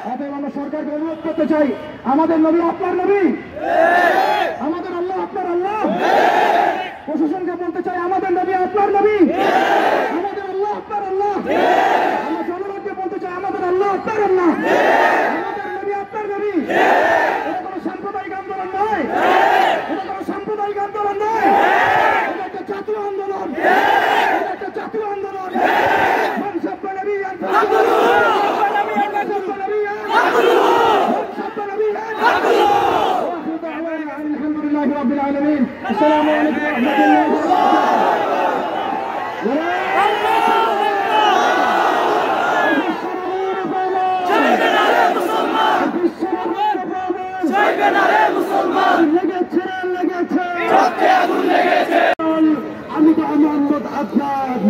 অতএব আমরা সরকারকে অনুরোধ করতে চাই, আমাদের নবী আপনার নবী, আমাদের আল্লাহ আপনার আল্লাহ। প্রশাসনকে বলতে চাই, আমাদের নবী আপনার নবী, আমাদের আল্লাহ আপনার আল্লাহ। আমরা জনগণকে বলতে চাই, আমাদের আল্লাহ আপনার আল্লাহ, আমাদের নবী আপনার নবী। এটা কোনো সাম্প্রদায়িক আন্দোলন নয়, এটা কোনো সাম্প্রদায়িক আন্দোলন নয়, এটা একটা জাতীয় আন্দোলন, এটা একটা জাতীয় আন্দোলন। মান সাব্বা নবিয়্যান ফাকতুলুহু, মান সাব্বা নবিয়্যান ফাকতুলুহু, মান সাব্বা নবিয়্যান ফাকতুলুহু। ওয়া আখিরু দা'ওয়ানা আলহামদুলিল্লাহি রাব্বিল আলামিন। আসসালামু আলাইকুম ওয়া রাহমাতুল্লাহি ওয়া বারাকাতুহু। আমি তো মোহাম্মদ আফগান।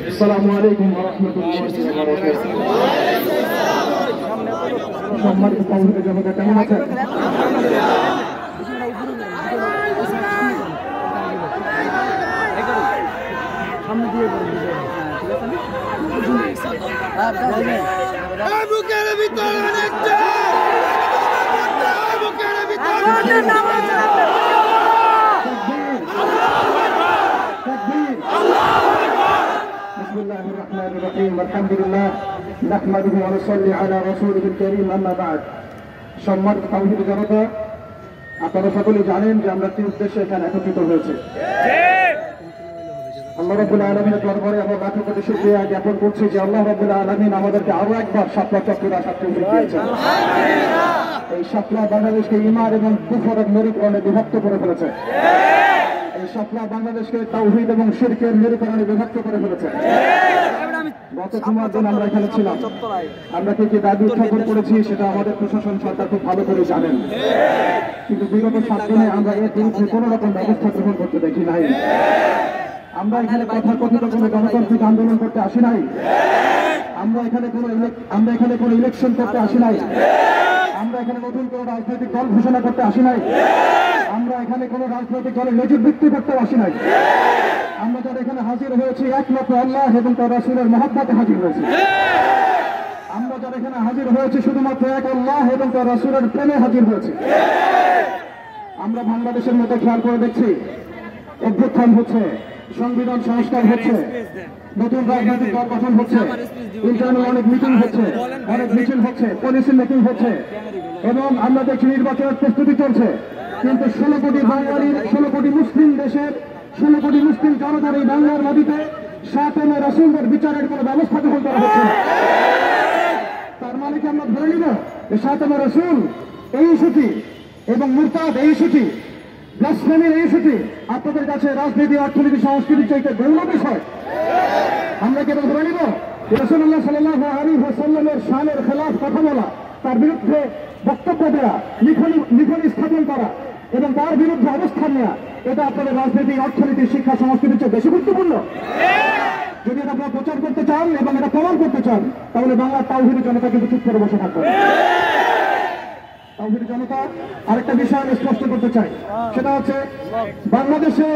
আসসালামু আলাইকুম ওয়া রাহমাতুল্লাহি ওয়া বারাকাতুহু। সম্মানিত তাওহীদের জনতা, কেমন আছেন? বুকের ভিতরে অনেক বুকের ভিতরে বিসমিল্লাহির রহমানির রহিম। আলহামদুলিল্লাহ নাহমাদুহু ওয়া নুসাল্লি আলা রাসূলিল কারীম, আম্মা বা'দ। সম্মানিত তাওহীদের জনতা, আপনারা সকলেই জানেন যে আমরা কি উদ্দেশ্যে এখানে একত্রিত হয়েছে। আল্লাহ রাব্বুল আলামিনের দরবারে আমরা লাখো কোটি শুকরিয়া জ্ঞাপন করছি যে আল্লাহ রাব্বুল আলামিন আমাদেরকে আরো একবার শাপলা চত্বরে আসার তৌফিক দিয়েছেন। এই শাপলা বাংলাদেশকে ঈমান এবং কুফরের মেরুকরণে বিভক্ত করে ফেলেছে। এই শাপলা বাংলাদেশকে তাওহীদ এবং শিরকের মেরুকরণে বিভক্ত করে ফেলেছে। গত জুমার দিন আমরা এখানে ছিলাম, আমরা কি দাবি উত্থাপন করেছি সেটা আমাদের প্রশাসন সরকার খুব ভালো করে জানেন। কিন্তু বিগত 7 দিনে আমরা এর বিরুদ্ধে কোনো রকম ব্যবস্থা গ্রহণ করতে দেখি নাই। আমরা এখানে তথাকথিত কোনো গণতান্ত্রিক আন্দোলন করতে আসি নাই। আমরা এখানে কোনো ইলেকশন করতে আসি নাই। আমরা এখানে নতুন কোনো রাজনৈতিক দল ঘোষণা করতে আসি নাই। আমরা এখানে কোনো রাজনৈতিক দলের নজির বিক্রি করতেও আসি নাই। আমরা যারা এখানে হাজির হয়েছি একমাত্র আল্লাহ এবং তার রাসূলের মহব্বতে হাজির হয়েছি। আমরা যারা এখানে হাজির হয়েছি শুধুমাত্র এক আল্লাহ এবং তার রাসূলের প্রেমে হাজির হয়েছি। আমরা বাংলাদেশের মতো খেয়াল করে দেখছি, অভ্যুত্থান হচ্ছে, সংবিধান সংস্কার হচ্ছে, নতুন রাজনৈতিক দল গঠন হচ্ছে, ইন্টারনাল অনেক মিটিং হচ্ছে, অনেক মিছিল হচ্ছে, পলিসি মেকিং হচ্ছে, এবং আমরা দেখছি নির্বাচনের প্রস্তুতি চলছে। কিন্তু 16 কোটি বাঙালির, 16 কোটি মুসলিম দেশের, 16 কোটি মুসলিম জনতার এই বাংলার নদীতে সাতেমে রাসূলদের বিচারের কোনো ব্যবস্থা গ্রহণ করা হচ্ছে না। তার মানে কি আমরা ধরে নিব যে সাতেমে রাসূল এই ইস্যুটি এবং মুরতাদ এই ইস্যুটি, ব্লাসফেমির এই ইস্যুটি আপনাদের কাছে রাজনীতি, অর্থনীতি, সংস্কৃতির চাইতে গৌণ বিষয়? আমরা কি এটা ধরে নিব? রাসূলুল্লাহ সাল্লাল্লাহু আলাইহি ওয়াসাল্লামের শানের খেলাফ কথা বলা, তার বিরুদ্ধে বক্তব্য দেওয়া, লিখনি স্থাপন করা এবং তার বিরুদ্ধে অবস্থান নেওয়া, এটা আপনাদের রাজনীতি, অর্থনীতি, শিক্ষা, সংস্কৃতির চেয়ে বেশি গুরুত্বপূর্ণ? যদি এটা আপনারা প্রচার করতে চান এবং এটা প্রমাণ করতে চান, তাহলে বাংলার তাওহীদের জনতা কিন্তু চুপ করে বসে থাকবে। তাওহীদের জনতা, আরেকটা বিষয় আমি স্পষ্ট করতে চাই, সেটা হচ্ছে বাংলাদেশে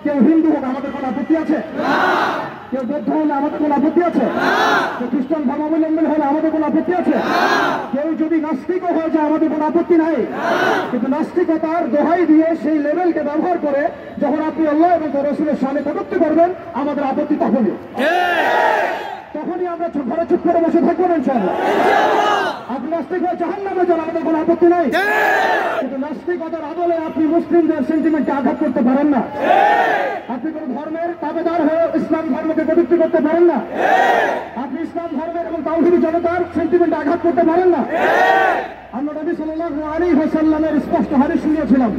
কেউ হিন্দু হোক আমাদের কোনো আপত্তি আছে? কেউ বৌদ্ধ হলে আমাদের কোনো আপত্তি আছে? কেউ খ্রিস্টান ধর্মাবলম্বী হলে আমাদের কোনো আপত্তি আছে? কেউ যদি নাস্তিকও হয়ে যায় আমাদের কোনো আপত্তি নাই। কিন্তু নাস্তিকতার দোহাই দিয়ে সেই লেভেলকে ব্যবহার করে যখন আপনি আল্লাহ এবং তার রাসূলের শানে কটূক্তি করবেন, আমাদের আপত্তি তখনই আমরা ঘরে চুপ করে বসে থাকবো না ইনশাআল্লাহ। আপনি নাস্তিক হয়ে জাহান্নামে যান, আমাদের কোনো আপত্তি নাই। কিন্তু নাস্তিকতার আদলে আপনি মুসলিমদের সেন্টিমেন্টকে আঘাত করতে পারেন না। আপনি কোন ধর্মের তাবেদার হয়ে ইসলাম ধর্মকে কটূক্তি করতে পারেন না। আপনি ইসলাম ধর্মের এবং তাওহীদি জনতার সেন্টিমেন্টে আঘাত করতে পারেন না। আমরা নবী সাল্লাল্লাহু আলাইহি ওয়াসাল্লামের স্পষ্ট হাদিস শুনিয়েছিলাম,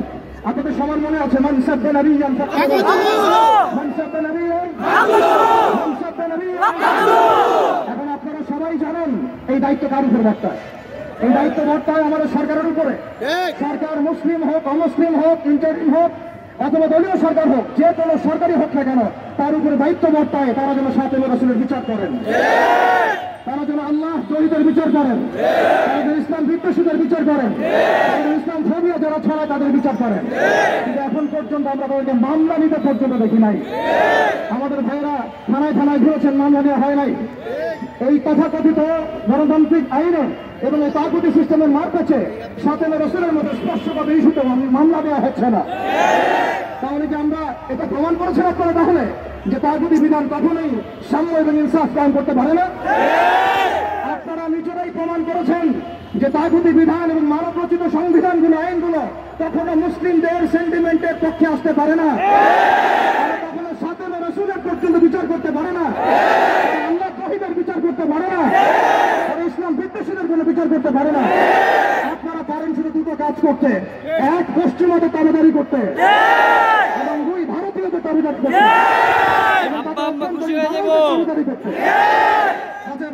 আপনাদের সবার মনে আছে, মান সাব্বা নাবিয়্যান ফাকাতুহু, মান সাব্বা নাবিয়্যান ফাকাতুহু, মান সাব্বা নাবিয়্যান ফাকাতুহু। এখন আপনারা সবাই জানেন এই দায়িত্ব কার উপর বর্তায়। এই দায়িত্ব বর্তায় আমাদের সরকারের উপরে। সরকার মুসলিম হোক, অমুসলিম হোক, ইন্টারিম হোক অথবা দলীয় সরকার হোক, যে কোনো সরকারি হোক না কেন, তার উপরে দায়িত্ব বর্তায় তারা যেন ফাতেমা রাসূলের বিচার করেন, তারা যেন আল্লাহ দ্রোহীদের বিচার করেন, তারা যেন ইসলাম বিদ্বেষীদের বিচার করেন, তারা যেন ইসলাম ফোবিয়া যারা ছড়ায় তাদের বিচার করেন। কিন্তু এখন পর্যন্ত আমরা তাদেরকে মামলা নিতে পর্যন্ত দেখি নাই। আমাদের ভাইয়েরা থানায় থানায় ঘুরেছেন, মামলা নেওয়া হয় নাই। এই তথাকথিত গণতান্ত্রিক আইনে এবং এই তাগুতি সিস্টেমের মার পেছে ফাতেমা রাসূলের মতো স্পষ্টভাবে ইস্যুতে মামলা দেওয়া হচ্ছে না। তাহলে কি আমরা এটা প্রমাণ করেছেন আপনারা তাহলে যে তাগুতি বিধান কখনোই সাম্য এবং ইনসাফ কায়েম করতে পারে না? আপনারা নিজেরাই প্রমাণ করেছেন যে তাগুতি বিধান এবং মানব রচিত সংবিধানগুলো, আইনগুলো কখনো মুসলিমদের সেন্টিমেন্টের পক্ষে আসতে পারে না, কখনো ফাতেমা রাসূলের পর্যন্ত বিচার করতে পারে না, আল্লাহ দ্রোহীদের বিচার করতে পারে না, ইসলাম বিদ্বেষীদের কোনো বিচার করতে পারে না। আপনারা পারেন শুধু দুটো কাজ করতে, এক পশ্চিমাদের তাবেদারি করতে এবং দুই ভারতীয়দের তাবেদারি করতে।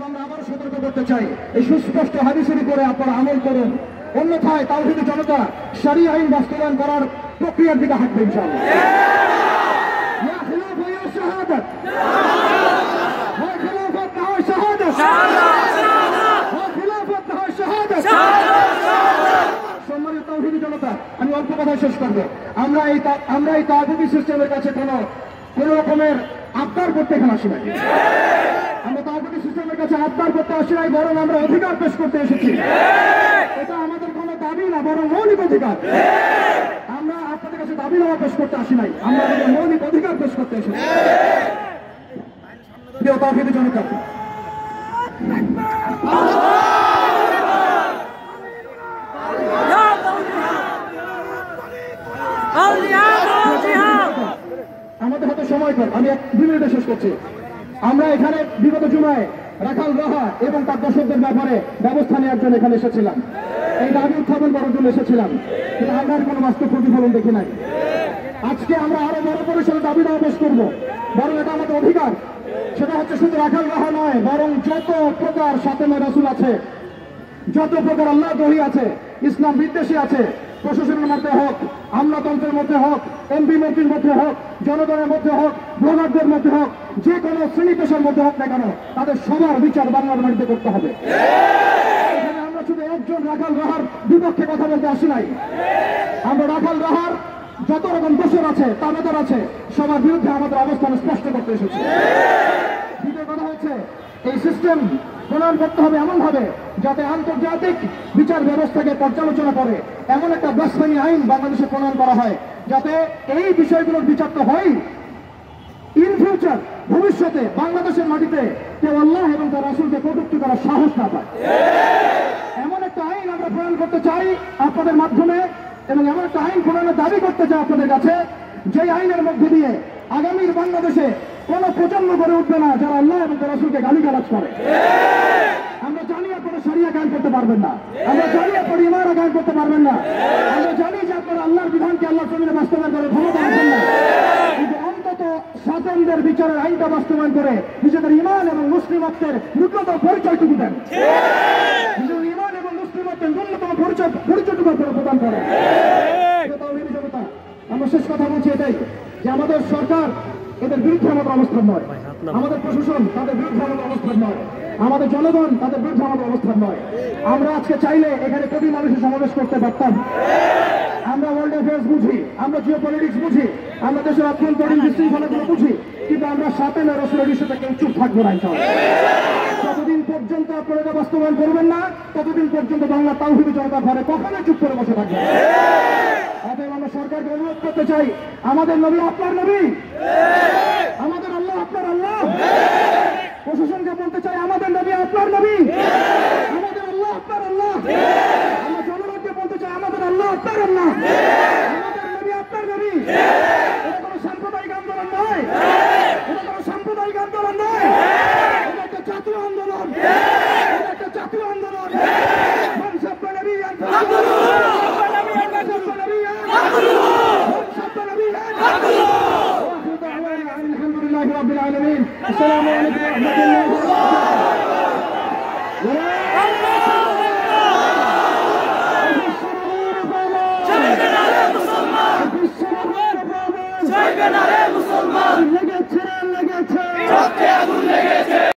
আমরা আবার সতর্ক করতে চাই, এই সুস্পষ্ট হাদিসের উপরে আপনারা আমল করুন, অন্যথায় তাওহীদি জনতা শরীয়ত আইন বাস্তবায়ন করার প্রক্রিয়ার দিকে হাঁটবে ইনশাআল্লাহ। ইয়া খিলাফ ইয়া শাহাদাত, ইয়া খিলাফত না হয় শাহাদাত, সম্মানিত তাওহীদি জনতা, আমি অল্প কথা শেষ করবো। আমরা এই তাগুতি সিস্টেমের কাছে কোন রকমের আবদার করতে এখানে আসি নাই। আমরা তাগুতি সিস্টেমের কাছে আবদার করতে আসি নাই, বরং আমরা অধিকার পেশ করতে এসেছি। এটা আমাদের কোনো দাবি না, বরং মৌলিক অধিকার। আমরা আপনাদের কাছে দাবি নামা পেশ করতে আসি নাই, আমরা আমাদের মৌলিক অধিকার পেশ করতে এসেছি। প্রিয় তাওহীদি জনতা, আমাদের হাতে সময় কম, আমি 2 মিনিটে শেষ করছি। আমরা এখানে বিগত জুমায় রাখাল রাহা এবং তার দর্শকদের ব্যাপারে ব্যবস্থা নেওয়ার জন্য এখানে এসেছিলাম, এই দাবি উত্থাপন করার জন্য এসেছিলাম, কিন্তু আমরা কোনো বাস্তব প্রতিফলন দেখি নাই। আজকে আমরা আরো বড় পরিসরে দাবি দাওয়া পেশ করবো, বরং এটা আমাদের অধিকার। সেটা হচ্ছে শুধু রাখাল রাহা নয়, বরং যত প্রকার ফাতেমা রাসূল আছে, যত প্রকার আল্লাহ দ্রোহী আছে, ইসলাম বিদ্বেষী আছে, প্রশাসনের মধ্যে হোক, আমলাতন্ত্রের মধ্যে হোক, এমপি মন্ত্রীর মধ্যে হোক, জনগণের মধ্যে হোক, ব্লগারদের মধ্যে হোক, যে কোনো শ্রেণী পেশার মধ্যে হোক না কেন, তাদের সবার বিচার বাংলার মাটিতে করতে হবে। এখানে আমরা শুধু একজন রাখাল রাহার বিপক্ষে কথা বলতে আসি নাই, আমরা রাখাল রাহার যত রকম দোষর আছে, তাবেদার আছে, সবার বিরুদ্ধে আমাদের অবস্থান স্পষ্ট করতে এসেছে। দ্বিতীয় কথা হচ্ছে, এই সিস্টেম প্রণয়ন করতে হবে এমন ভাবে যাতে আন্তর্জাতিক বিচার ব্যবস্থাকে পর্যালোচনা করে এমন একটা ব্লাসফেমি আইন বাংলাদেশে প্রণয়ন করা হয়, যাতে এই বিষয়গুলোর বিচার তো হয়, ইন ফিউচার ভবিষ্যতে বাংলাদেশের মাটিতে কেউ আল্লাহ এবং তার রাসূলকে কটূক্তি করার সাহস না পায়। এমন একটা আইন আমরা প্রণয়ন করতে চাই আপনাদের মাধ্যমে, এবং এমন একটা আইন প্রণয়নের দাবি করতে চাই আপনাদের কাছে, যে আইনের মধ্যে দিয়ে আগামীর বাংলাদেশে কোন প্রজন্ম গড়ে উঠবে না যারা আল্লাহ এবং তার রাসূলকে গালিগালাজ করে। আমরা জানি আপনারা শরিয়া কায়েম করতে পারবেন না, আমরা জানি আপনারা ইমারত কায়েম করতে পারবেন না, আমরা জানি যে আপনারা আল্লাহর বিধানকে আল্লাহর জমিনে বাস্তবায়ন করার ক্ষমতা রাখেন না, কিন্তু অন্তত স্বাধীনদের বিচারের আইনটা বাস্তবায়ন করে নিজেদের ঈমান এবং মুসলিমত্বের ন্যূনতম পরিচয়টুকু দেন, নিজেদের ঈমান এবং মুসলিমত্বের ন্যূনতম পরিচয়টুকু প্রদান করেন। আমরা শেষ কথা বলছি এটাই, যে আমাদের সরকার এদের বিরুদ্ধে আমাদের অবস্থান নয়, আমাদের প্রশাসন তাদের বিরুদ্ধে আমাদের অবস্থান নয়, আমাদের জনগণ তাদের বিরুদ্ধে আমাদের অবস্থান নয়। আমরা আজকে চাইলে এখানে কোটি মানুষের সমাবেশ করতে পারতাম, আমরা ওয়ার্ল্ড অ্যাফেয়ার্স বুঝি, আমরা জিও পলিটিক্স বুঝি, আমরা দেশের অভ্যন্তরীণ বিশৃঙ্খলাগুলো বুঝি, কিন্তু আমরা ফাতেমা রাসূলের ইস্যুতে কেউ চুপ থাকবো না ইনশাআল্লাহ। যতদিন পর্যন্ত আপনারা এটা বাস্তবায়ন করবেন না, ততদিন পর্যন্ত বাংলা তাওহীদি জনতা ঘরে কখনোই চুপ করে বসে থাকবে। অতএব আমরা সরকারকে অনুরোধ করতে চাই, আমাদের নবী আপনার নবী, আমাদের আল্লাহ আপনার আল্লাহ। প্রশাসনকে বলতে চাই, আমাদের নবী আপনার নবী, আমাদের আল্লাহ আপনার আল্লাহ। আমরা জনগণকে বলতে চাই, আমাদের আল্লাহ আপনার আল্লাহ, আমাদের নবী আপনার নবী। এটা কোনো সাম্প্রদায়িক আন্দোলন নয়, এটা কোনো সাম্প্রদায়িক আন্দোলন নয়, এটা একটা জাতীয় আন্দোলন, এটা একটা জাতীয় আন্দোলন। رب العالمين. السلام عليكم ورحمة الله وبركاته. না রে মুসলমান